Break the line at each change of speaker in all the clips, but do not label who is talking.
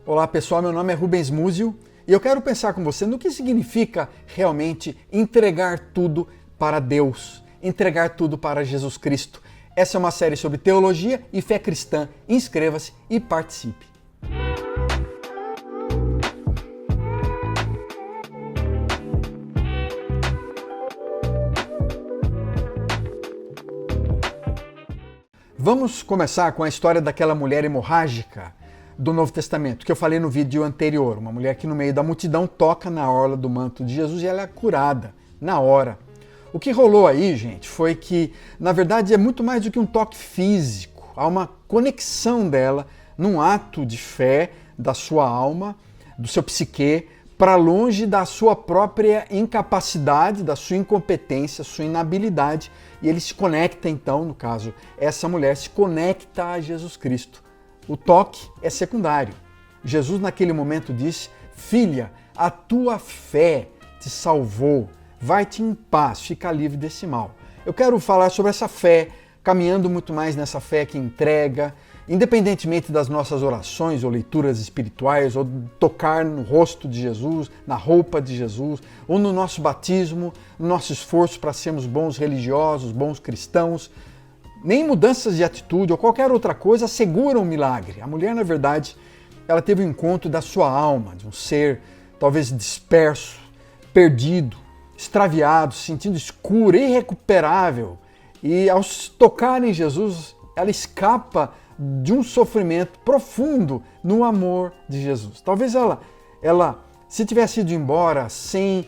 Olá pessoal, meu nome é Rubens Múzio e eu quero pensar com você no que significa realmente entregar tudo para Deus, entregar tudo para Jesus Cristo. Essa é uma série sobre teologia e fé cristã. Inscreva-se e participe. Vamos começar com a história daquela mulher hemorrágica do Novo Testamento, que eu falei no vídeo anterior. Uma mulher que no meio da multidão toca na orla do manto de Jesus e ela é curada na hora. O que rolou aí, gente, foi que, na verdade, é muito mais do que um toque físico. Há uma conexão dela num ato de fé da sua alma, do seu psique, para longe da sua própria incapacidade, da sua incompetência, sua inabilidade. E ele se conecta, então, no caso, essa mulher se conecta a Jesus Cristo. O toque é secundário. Jesus, naquele momento, disse: filha, a tua fé te salvou. Vai-te em paz, fica livre desse mal. Eu quero falar sobre essa fé, caminhando muito mais nessa fé que entrega, independentemente das nossas orações ou leituras espirituais, ou tocar no rosto de Jesus, na roupa de Jesus, ou no nosso batismo, no nosso esforço para sermos bons religiosos, bons cristãos. Nem mudanças de atitude ou qualquer outra coisa asseguram o milagre. A mulher, na verdade, ela teve o encontro da sua alma, de um ser talvez disperso, perdido, extraviado, se sentindo escura, irrecuperável. E ao tocar em Jesus, ela escapa de um sofrimento profundo no amor de Jesus. Talvez ela se tivesse ido embora sem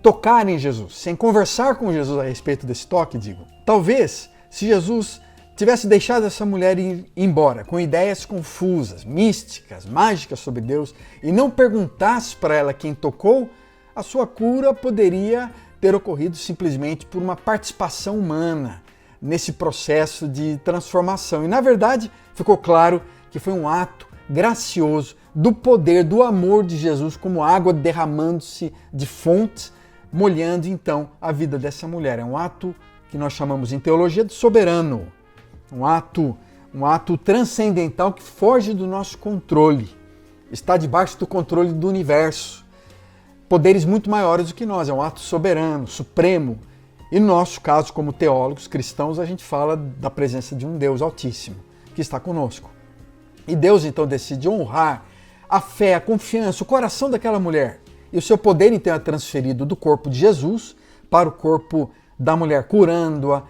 tocar em Jesus, sem conversar com Jesus a respeito desse toque, talvez se Jesus tivesse deixado essa mulher ir embora com ideias confusas, místicas, mágicas sobre Deus e não perguntasse para ela quem tocou, a sua cura poderia ter ocorrido simplesmente por uma participação humana nesse processo de transformação. E na verdade ficou claro que foi um ato gracioso do poder, do amor de Jesus, como água derramando-se de fontes, molhando então a vida dessa mulher. É um ato que nós chamamos em teologia de soberano, um ato transcendental que foge do nosso controle, está debaixo do controle do universo, poderes muito maiores do que nós, é um ato soberano, supremo, e no nosso caso, como teólogos cristãos, a gente fala da presença de um Deus Altíssimo, que está conosco. E Deus então decide honrar a fé, a confiança, o coração daquela mulher, e o seu poder então é transferido do corpo de Jesus para o corpo da mulher, curando-a,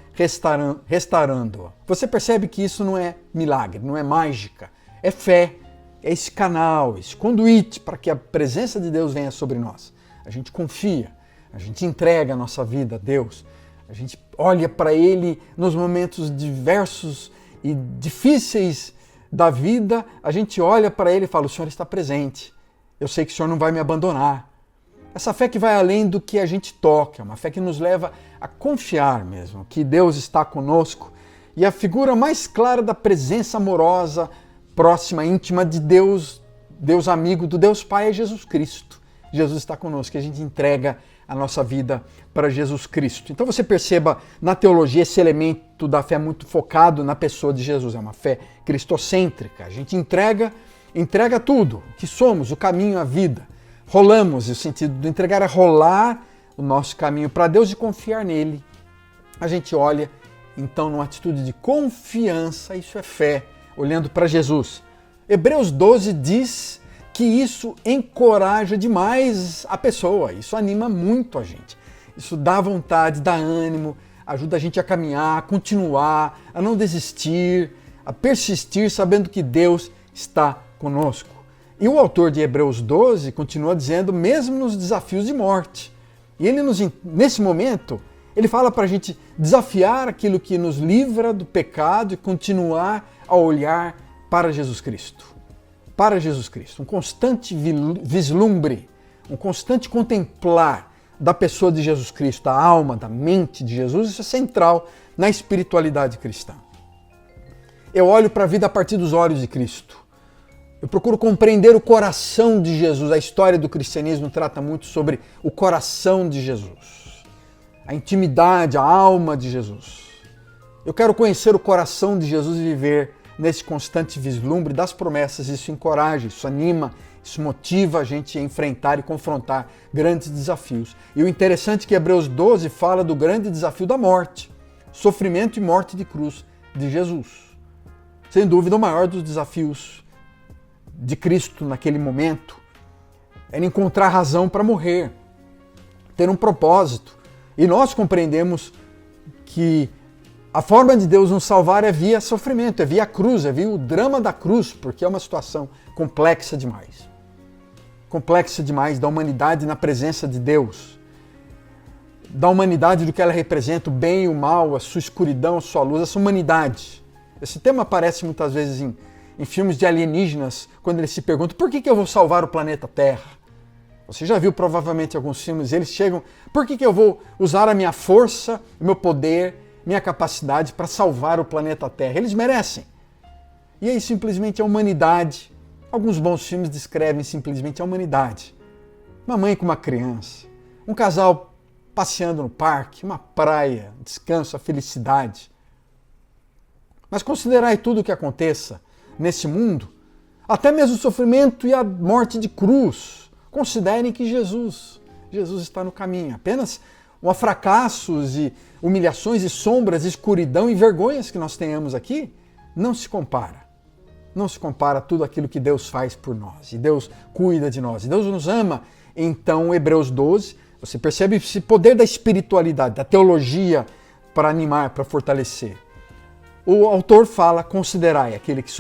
restaurando-a. Você percebe que isso não é milagre, não é mágica, é fé, é esse canal, esse conduíte para que a presença de Deus venha sobre nós. A gente confia, a gente entrega a nossa vida a Deus, a gente olha para Ele nos momentos diversos e difíceis da vida, a gente olha para Ele e fala: o Senhor está presente, eu sei que o Senhor não vai me abandonar. Essa fé que vai além do que a gente toca, uma fé que nos leva a confiar mesmo que Deus está conosco. E a figura mais clara da presença amorosa, próxima, íntima de Deus, Deus amigo do Deus Pai, é Jesus Cristo. Jesus está conosco, que a gente entrega a nossa vida para Jesus Cristo. Então você perceba na teologia esse elemento da fé muito focado na pessoa de Jesus. É uma fé cristocêntrica. A gente entrega tudo, o que somos, o caminho, a vida. Rolamos, o sentido de entregar é rolar o nosso caminho para Deus e confiar nele. A gente olha, então, numa atitude de confiança, isso é fé, olhando para Jesus. Hebreus 12 diz que isso encoraja demais a pessoa, isso anima muito a gente. Isso dá vontade, dá ânimo, ajuda a gente a caminhar, a continuar, a não desistir, a persistir sabendo que Deus está conosco. E o autor de Hebreus 12 continua dizendo, mesmo nos desafios de morte. E ele nesse momento, ele fala para a gente desafiar aquilo que nos livra do pecado e continuar a olhar para Jesus Cristo. Para Jesus Cristo. Um constante vislumbre, um constante contemplar da pessoa de Jesus Cristo, da alma, da mente de Jesus. Isso é central na espiritualidade cristã. Eu olho para a vida a partir dos olhos de Cristo. Eu procuro compreender o coração de Jesus. A história do cristianismo trata muito sobre o coração de Jesus, a intimidade, a alma de Jesus. Eu quero conhecer o coração de Jesus e viver nesse constante vislumbre das promessas. Isso encoraja, isso anima, isso motiva a gente a enfrentar e confrontar grandes desafios. E o interessante é que Hebreus 12 fala do grande desafio da morte, sofrimento e morte de cruz de Jesus. Sem dúvida, o maior dos desafios de Cristo naquele momento era encontrar razão para morrer, ter um propósito. E nós compreendemos que a forma de Deus nos salvar é via sofrimento, é via cruz, é via o drama da cruz, porque é uma situação complexa demais. Complexa demais da humanidade na presença de Deus. Da humanidade, do que ela representa, o bem e o mal, a sua escuridão, a sua luz, essa humanidade. Esse tema aparece muitas vezes em filmes de alienígenas, quando eles se perguntam por que eu vou salvar o planeta Terra? Você já viu provavelmente alguns filmes, eles chegam, por que eu vou usar a minha força, o meu poder, minha capacidade para salvar o planeta Terra? Eles merecem. E aí simplesmente a humanidade, alguns bons filmes descrevem simplesmente a humanidade. Uma mãe com uma criança, um casal passeando no parque, uma praia, descanso, a felicidade. Mas considerai tudo o que aconteça nesse mundo, até mesmo o sofrimento e a morte de cruz. Considerem que Jesus está no caminho. Apenas fracassos e humilhações e sombras, escuridão e vergonhas que nós tenhamos aqui, não se compara. Não se compara a tudo aquilo que Deus faz por nós. E Deus cuida de nós. E Deus nos ama. Então, Hebreus 12, você percebe esse poder da espiritualidade, da teologia para animar, para fortalecer. O autor fala, considerai aquele que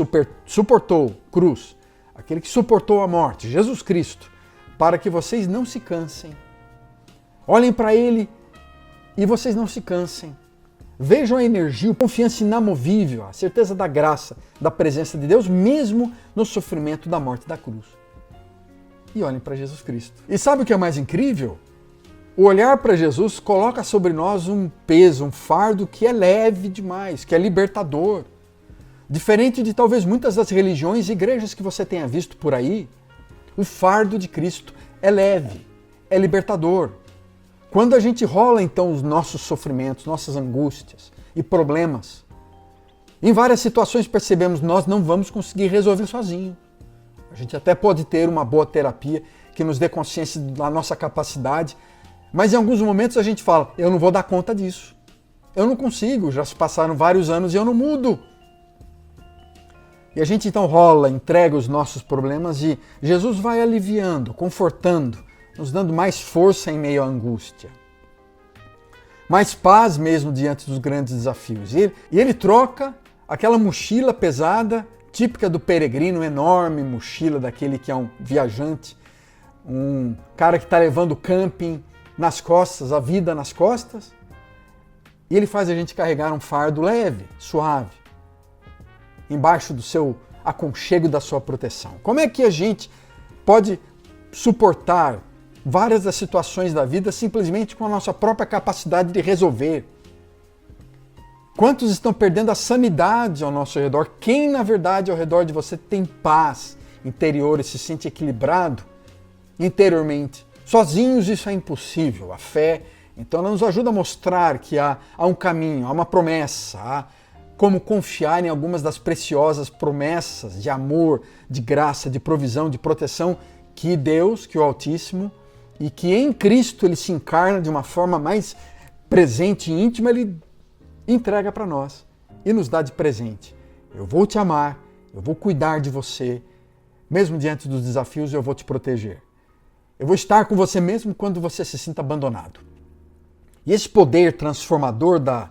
suportou cruz, aquele que suportou a morte, Jesus Cristo, para que vocês não se cansem. Olhem para Ele e vocês não se cansem. Vejam a energia, a confiança inamovível, a certeza da graça, da presença de Deus, mesmo no sofrimento da morte da cruz. E olhem para Jesus Cristo. E sabe o que é mais incrível? O olhar para Jesus coloca sobre nós um peso, um fardo que é leve demais, que é libertador. Diferente de talvez muitas das religiões e igrejas que você tenha visto por aí, o fardo de Cristo é leve, é libertador. Quando a gente rola então os nossos sofrimentos, nossas angústias e problemas, em várias situações percebemos que nós não vamos conseguir resolver sozinho. A gente até pode ter uma boa terapia que nos dê consciência da nossa capacidade, mas em alguns momentos a gente fala, eu não vou dar conta disso. Eu não consigo, já se passaram vários anos e eu não mudo. E a gente então rola, entrega os nossos problemas e Jesus vai aliviando, confortando, nos dando mais força em meio à angústia. Mais paz mesmo diante dos grandes desafios. E ele troca aquela mochila pesada, típica do peregrino, enorme mochila daquele que é um viajante, um cara que está levando o camping nas costas, a vida nas costas, e ele faz a gente carregar um fardo leve, suave, embaixo do seu aconchego, da sua proteção. Como é que a gente pode suportar várias das situações da vida simplesmente com a nossa própria capacidade de resolver? Quantos estão perdendo a sanidade ao nosso redor? Quem, na verdade, ao redor de você tem paz interior e se sente equilibrado interiormente? Sozinhos isso é impossível. A fé, então, ela nos ajuda a mostrar que há um caminho, há uma promessa, há como confiar em algumas das preciosas promessas de amor, de graça, de provisão, de proteção que Deus, que o Altíssimo, e que em Cristo ele se encarna de uma forma mais presente e íntima, ele entrega para nós e nos dá de presente. Eu vou te amar, eu vou cuidar de você, mesmo diante dos desafios eu vou te proteger. Eu vou estar com você mesmo quando você se sinta abandonado. E esse poder transformador da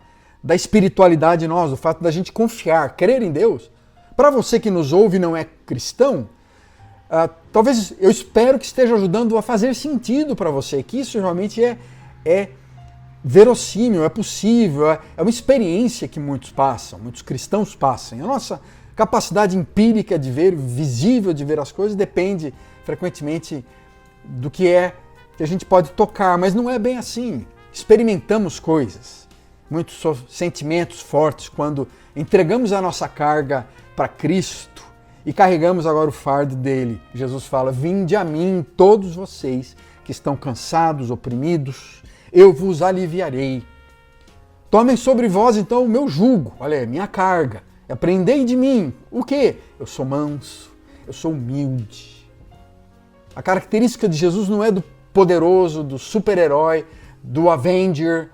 espiritualidade em nós, o fato da gente confiar, crer em Deus, para você que nos ouve e não é cristão, talvez eu espero que esteja ajudando a fazer sentido para você, que isso realmente é verossímil, é possível, é uma experiência que muitos passam, muitos cristãos passam. A nossa capacidade empírica de ver, visível de ver as coisas, depende frequentemente do que a gente pode tocar, mas não é bem assim. Experimentamos coisas, muitos sentimentos fortes quando entregamos a nossa carga para Cristo e carregamos agora o fardo dele. Jesus fala, vinde a mim todos vocês que estão cansados, oprimidos, eu vos aliviarei. Tomem sobre vós então o meu jugo, olha, minha carga, Aprendei de mim. O quê? Eu sou manso, eu sou humilde. A característica de Jesus não é do poderoso, do super-herói, do Avenger,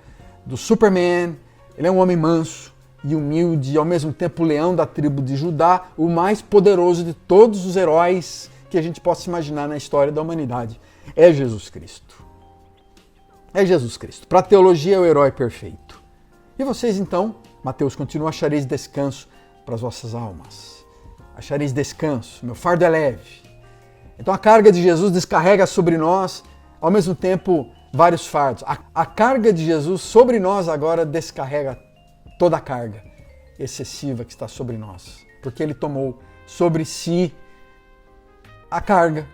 do Superman. Ele é um homem manso e humilde, e ao mesmo tempo o leão da tribo de Judá, o mais poderoso de todos os heróis que a gente possa imaginar na história da humanidade. É Jesus Cristo. É Jesus Cristo. Para a teologia é o herói perfeito. E vocês então, Mateus continua, achareis descanso para as vossas almas. Achareis descanso, meu fardo é leve. Então a carga de Jesus descarrega sobre nós, ao mesmo tempo, vários fardos. A carga de Jesus sobre nós agora descarrega toda a carga excessiva que está sobre nós. Porque ele tomou sobre si a carga.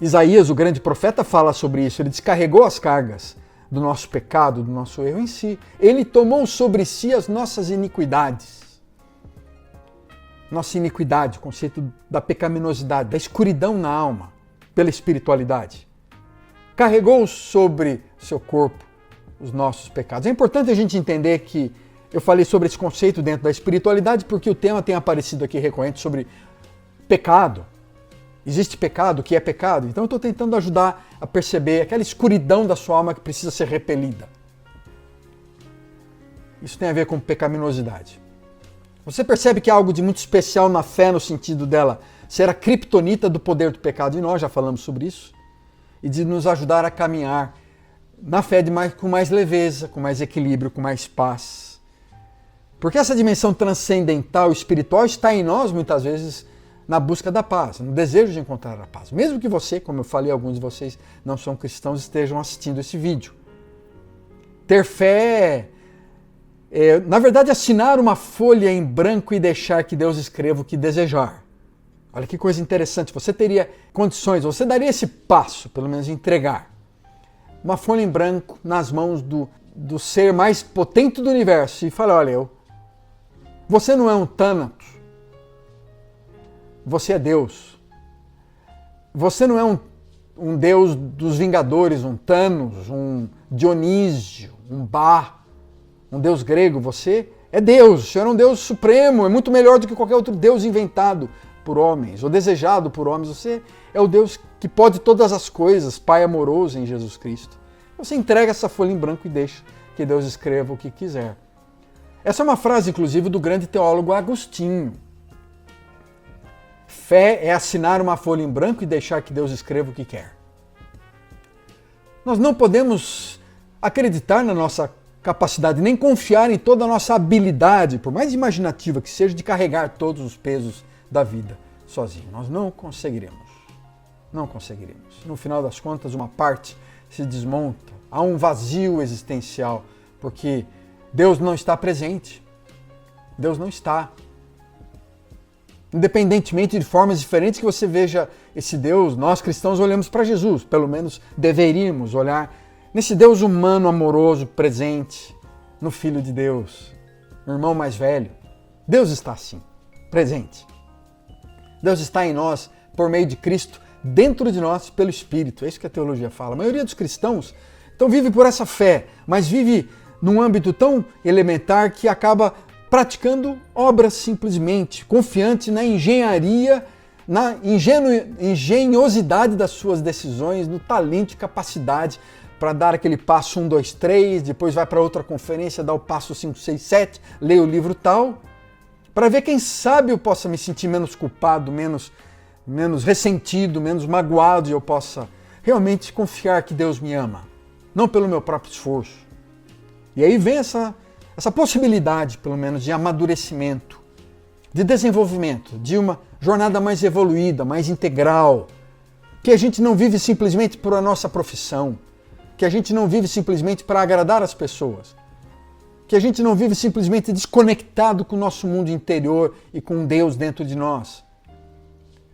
Isaías, o grande profeta, fala sobre isso. Ele descarregou as cargas do nosso pecado, do nosso erro em si. Ele tomou sobre si as nossas iniquidades. Nossa iniquidade, o conceito da pecaminosidade, da escuridão na alma, pela espiritualidade. Carregou sobre seu corpo os nossos pecados. É importante a gente entender que eu falei sobre esse conceito dentro da espiritualidade porque o tema tem aparecido aqui recorrente sobre pecado. Existe pecado, o que é pecado? Então eu estou tentando ajudar a perceber aquela escuridão da sua alma que precisa ser repelida. Isso tem a ver com pecaminosidade. Você percebe que há algo de muito especial na fé no sentido dela ser a criptonita do poder do pecado, e nós já falamos sobre isso, e de nos ajudar a caminhar na fé com mais leveza, com mais equilíbrio, com mais paz. Porque essa dimensão transcendental, espiritual, está em nós muitas vezes na busca da paz, no desejo de encontrar a paz. Mesmo que você, como eu falei, alguns de vocês não são cristãos, estejam assistindo esse vídeo. Ter fé na verdade, assinar uma folha em branco e deixar que Deus escreva o que desejar. Olha que coisa interessante. Você teria condições, você daria esse passo, pelo menos entregar uma folha em branco nas mãos do ser mais potente do universo e falar, olha, você não é um Thanatos, você é Deus. Você não é um Deus dos Vingadores, um Thanos, um Dionísio, um Bá, um Deus grego. Você é Deus, o Senhor é um Deus supremo, é muito melhor do que qualquer outro Deus inventado por homens ou desejado por homens. Você é o Deus que pode todas as coisas, Pai amoroso em Jesus Cristo. Você entrega essa folha em branco e deixa que Deus escreva o que quiser. Essa é uma frase, inclusive, do grande teólogo Agostinho. Fé é assinar uma folha em branco e deixar que Deus escreva o que quer. Nós não podemos acreditar na nossa capacidade, nem confiar em toda a nossa habilidade, por mais imaginativa que seja, de carregar todos os pesos da vida sozinho. Nós não conseguiremos. Não conseguiremos. No final das contas, uma parte se desmonta. Há um vazio existencial, porque Deus não está presente. Deus não está. Independentemente de formas diferentes que você veja esse Deus, nós cristãos olhamos para Jesus, pelo menos deveríamos olhar nesse Deus humano, amoroso, presente, no Filho de Deus, no irmão mais velho. Deus está assim, presente. Deus está em nós por meio de Cristo, dentro de nós pelo Espírito. É isso que a teologia fala. A maioria dos cristãos então vive por essa fé, mas vive num âmbito tão elementar que acaba praticando obras simplesmente, confiante na engenharia, na engenhosidade das suas decisões, no talento e capacidade para dar aquele passo 1, 2, 3, depois vai para outra conferência, dá o passo 5, 6, 7, lê o livro tal, para ver quem sabe eu possa me sentir menos culpado, menos ressentido, menos magoado e eu possa realmente confiar que Deus me ama, não pelo meu próprio esforço. E aí vem essa possibilidade, pelo menos, de amadurecimento, de desenvolvimento, de uma jornada mais evoluída, mais integral, que a gente não vive simplesmente por a nossa profissão, que a gente não vive simplesmente para agradar as pessoas, que a gente não vive simplesmente desconectado com o nosso mundo interior e com Deus dentro de nós,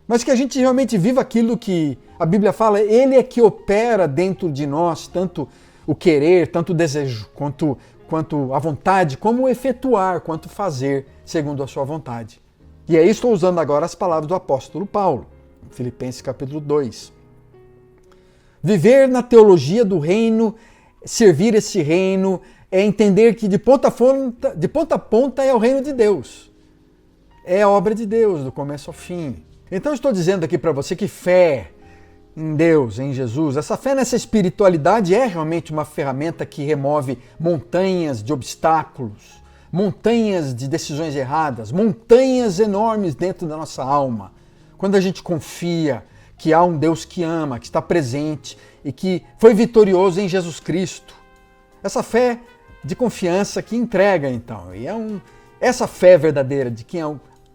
mas que a gente realmente viva aquilo que a Bíblia fala, Ele é que opera dentro de nós, tanto o querer, tanto o desejo, quanto a vontade, como o efetuar, quanto fazer segundo a sua vontade. E aí estou usando agora as palavras do apóstolo Paulo, em Filipenses capítulo 2. Viver na teologia do reino, servir esse reino, é entender que de ponta a ponta é o reino de Deus. é obra de Deus, do começo ao fim. Então eu estou dizendo aqui para você que fé em Deus, em Jesus, essa fé nessa espiritualidade é realmente uma ferramenta que remove montanhas de obstáculos, montanhas de decisões erradas, montanhas enormes dentro da nossa alma. Quando a gente confia que há um Deus que ama, que está presente e que foi vitorioso em Jesus Cristo. Essa fé de confiança que entrega, então. E essa fé verdadeira de quem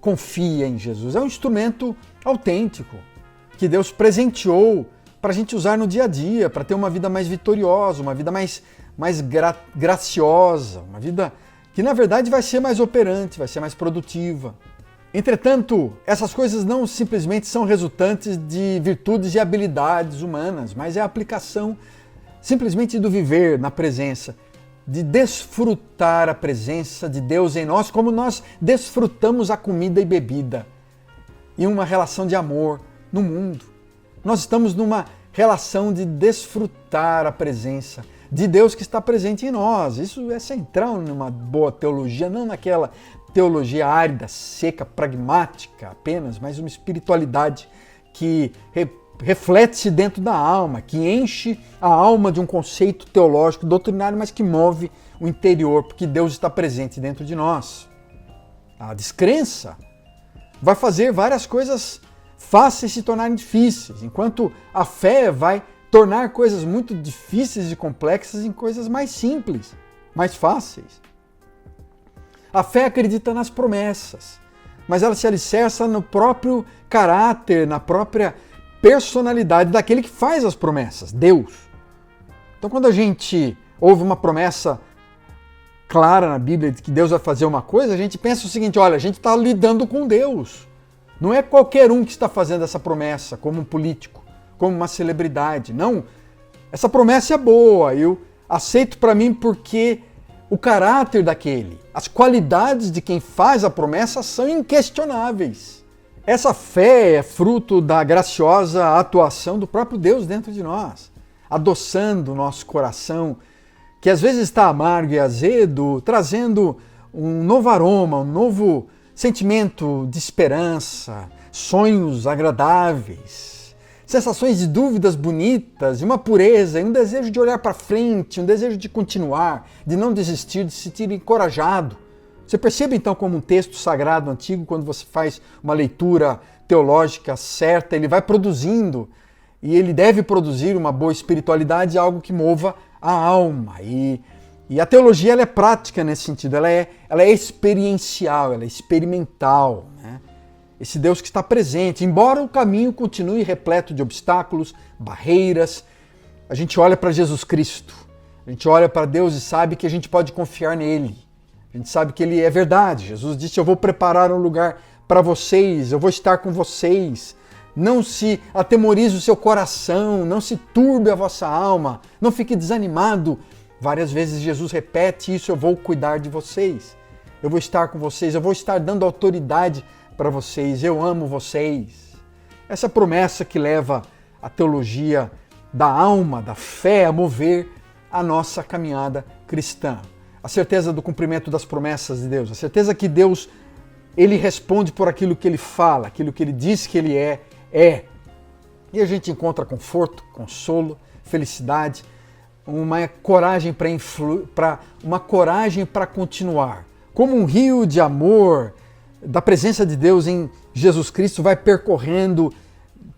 confia em Jesus é um instrumento autêntico que Deus presenteou para a gente usar no dia a dia, para ter uma vida mais vitoriosa, uma vida mais graciosa, uma vida que na verdade vai ser mais operante, vai ser mais produtiva. Entretanto, essas coisas não simplesmente são resultantes de virtudes e habilidades humanas, mas é a aplicação simplesmente do viver na presença, de desfrutar a presença de Deus em nós, como nós desfrutamos a comida e bebida, em uma relação de amor no mundo. Nós estamos numa relação de desfrutar a presença de Deus que está presente em nós. Isso é central numa boa teologia, não naquela teologia árida, seca, pragmática apenas, mas uma espiritualidade que reflete-se dentro da alma, que enche a alma de um conceito teológico, doutrinário, mas que move o interior, porque Deus está presente dentro de nós. A descrença vai fazer várias coisas fáceis se tornarem difíceis, enquanto a fé vai tornar coisas muito difíceis e complexas em coisas mais simples, mais fáceis. A fé acredita nas promessas, mas ela se alicerça no próprio caráter, na própria personalidade daquele que faz as promessas, Deus. Então, quando a gente ouve uma promessa clara na Bíblia de que Deus vai fazer uma coisa, a gente pensa o seguinte: olha, a gente está lidando com Deus. Não é qualquer um que está fazendo essa promessa, como um político, como uma celebridade. Não, essa promessa é boa, eu aceito para mim porque o caráter daquele, as qualidades de quem faz a promessa são inquestionáveis. Essa fé é fruto da graciosa atuação do próprio Deus dentro de nós, adoçando o nosso coração, que às vezes está amargo e azedo, trazendo um novo aroma, um novo sentimento de esperança, sonhos agradáveis, sensações de dúvidas bonitas, uma pureza e um desejo de olhar para frente, um desejo de continuar, de não desistir, de se sentir encorajado. Você percebe então como um texto sagrado antigo, quando você faz uma leitura teológica certa, ele vai produzindo, e ele deve produzir uma boa espiritualidade, algo que mova a alma. E a teologia ela é prática nesse sentido, ela é experiencial, ela é experimental, né? Esse Deus que está presente, embora o caminho continue repleto de obstáculos, barreiras, a gente olha para Jesus Cristo, a gente olha para Deus e sabe que a gente pode confiar nele. A gente sabe que ele é verdade. Jesus disse: eu vou preparar um lugar para vocês, eu vou estar com vocês. Não se atemorize o seu coração, não se turbe a vossa alma, não fique desanimado. Várias vezes Jesus repete isso: eu vou cuidar de vocês, eu vou estar com vocês, eu vou estar dando autoridade para vocês, eu amo vocês. Essa promessa que leva a teologia da alma, da fé, a mover a nossa caminhada cristã. A certeza do cumprimento das promessas de Deus, a certeza que Deus ele responde por aquilo que ele fala, aquilo que ele diz que ele é. E a gente encontra conforto, consolo, felicidade, uma coragem para continuar. Como um rio de amor da presença de Deus em Jesus Cristo vai percorrendo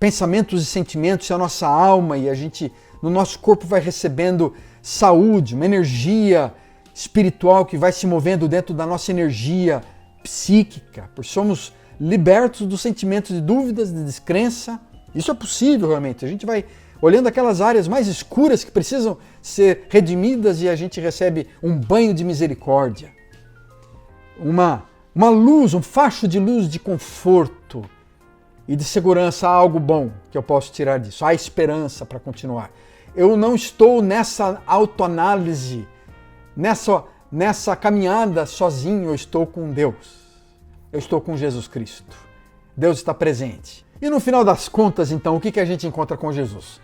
pensamentos e sentimentos e a nossa alma, e a gente, no nosso corpo, vai recebendo saúde, uma energia espiritual que vai se movendo dentro da nossa energia psíquica, porque somos libertos dos sentimentos de dúvidas, de descrença. Isso é possível realmente. A gente vai olhando aquelas áreas mais escuras que precisam ser redimidas e a gente recebe um banho de misericórdia. Uma luz, um facho de luz de conforto e de segurança. Há algo bom que eu posso tirar disso. Há esperança para continuar. Eu não estou nessa autoanálise, nessa caminhada sozinho. Eu estou com Deus. Eu estou com Jesus Cristo. Deus está presente. E no final das contas, então, o que a gente encontra com Jesus?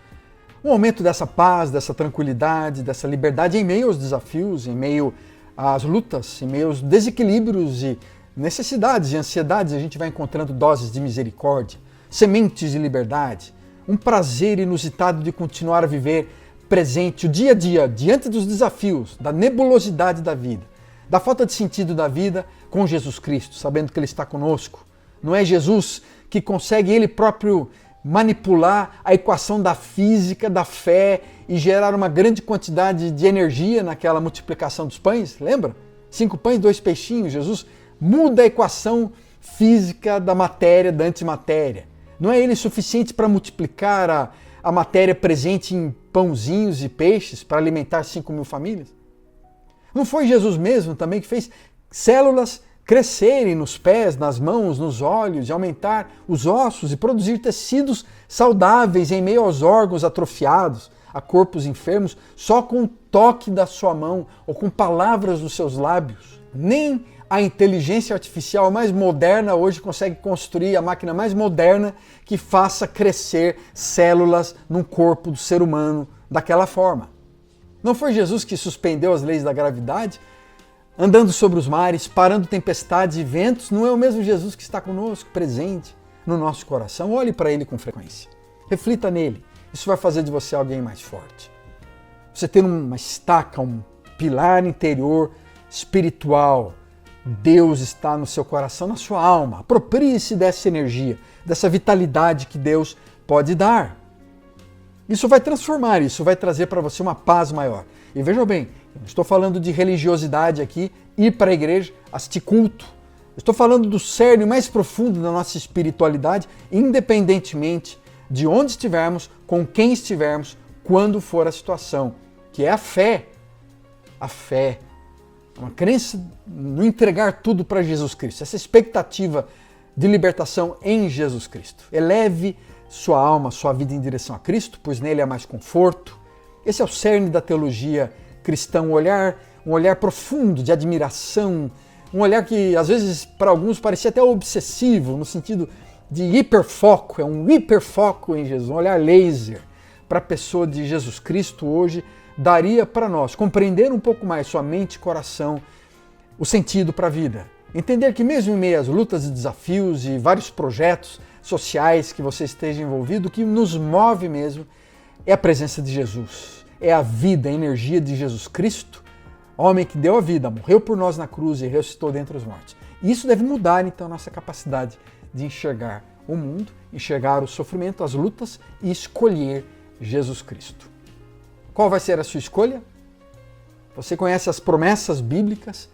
Um aumento dessa paz, dessa tranquilidade, dessa liberdade em meio aos desafios, em meio às lutas, em meio aos desequilíbrios e necessidades e ansiedades, a gente vai encontrando doses de misericórdia, sementes de liberdade, um prazer inusitado de continuar a viver presente o dia a dia, diante dos desafios, da nebulosidade da vida, da falta de sentido da vida com Jesus Cristo, sabendo que Ele está conosco. Não é Jesus que consegue Ele próprio manipular a equação da física, da fé e gerar uma grande quantidade de energia naquela multiplicação dos pães, lembra? 5 pães, 2 peixinhos, Jesus muda a equação física da matéria, da antimatéria. Não é Ele suficiente para multiplicar a matéria presente em pãozinhos e peixes para alimentar 5.000 famílias? Não foi Jesus mesmo também que fez células crescerem nos pés, nas mãos, nos olhos, e aumentar os ossos e produzir tecidos saudáveis em meio aos órgãos atrofiados, a corpos enfermos, só com o toque da sua mão ou com palavras dos seus lábios? Nem a inteligência artificial mais moderna hoje consegue construir a máquina mais moderna que faça crescer células num corpo do ser humano daquela forma. Não foi Jesus que suspendeu as leis da gravidade, andando sobre os mares, parando tempestades e ventos? Não é o mesmo Jesus que está conosco, presente no nosso coração? Olhe para Ele com frequência. Reflita nele. Isso vai fazer de você alguém mais forte. Você ter uma estaca, um pilar interior espiritual. Deus está no seu coração, na sua alma. Aproprie-se dessa energia, dessa vitalidade que Deus pode dar. Isso vai transformar, isso vai trazer para você uma paz maior. E veja bem, eu não estou falando de religiosidade aqui, ir para a igreja, assistir culto. Eu estou falando do cerne mais profundo da nossa espiritualidade, independentemente de onde estivermos, com quem estivermos, quando for a situação, que é a fé. A fé. Uma crença no entregar tudo para Jesus Cristo, essa expectativa de libertação em Jesus Cristo. Eleve sua alma, sua vida em direção a Cristo, pois nele há mais conforto. Esse é o cerne da teologia cristã, um olhar profundo de admiração, um olhar que às vezes para alguns parecia até obsessivo, no sentido de hiperfoco, é um hiperfoco em Jesus, um olhar laser para a pessoa de Jesus Cristo hoje, daria para nós compreender um pouco mais sua mente e coração, o sentido para a vida. Entender que mesmo em meio às lutas e desafios e vários projetos sociais que você esteja envolvido, o que nos move mesmo é a presença de Jesus, é a vida, a energia de Jesus Cristo, homem que deu a vida, morreu por nós na cruz e ressuscitou dentre os mortos. E isso deve mudar então a nossa capacidade de enxergar o mundo, enxergar o sofrimento, as lutas e escolher Jesus Cristo. Qual vai ser a sua escolha? Você conhece as promessas bíblicas?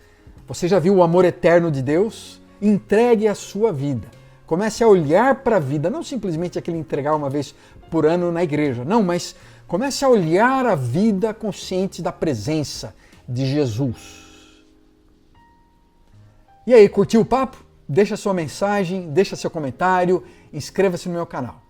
Você já viu o amor eterno de Deus? Entregue a sua vida. Comece a olhar para a vida, não simplesmente aquele entregar uma vez por ano na igreja, não, mas comece a olhar a vida consciente da presença de Jesus. E aí, curtiu o papo? Deixa sua mensagem, deixa seu comentário, inscreva-se no meu canal.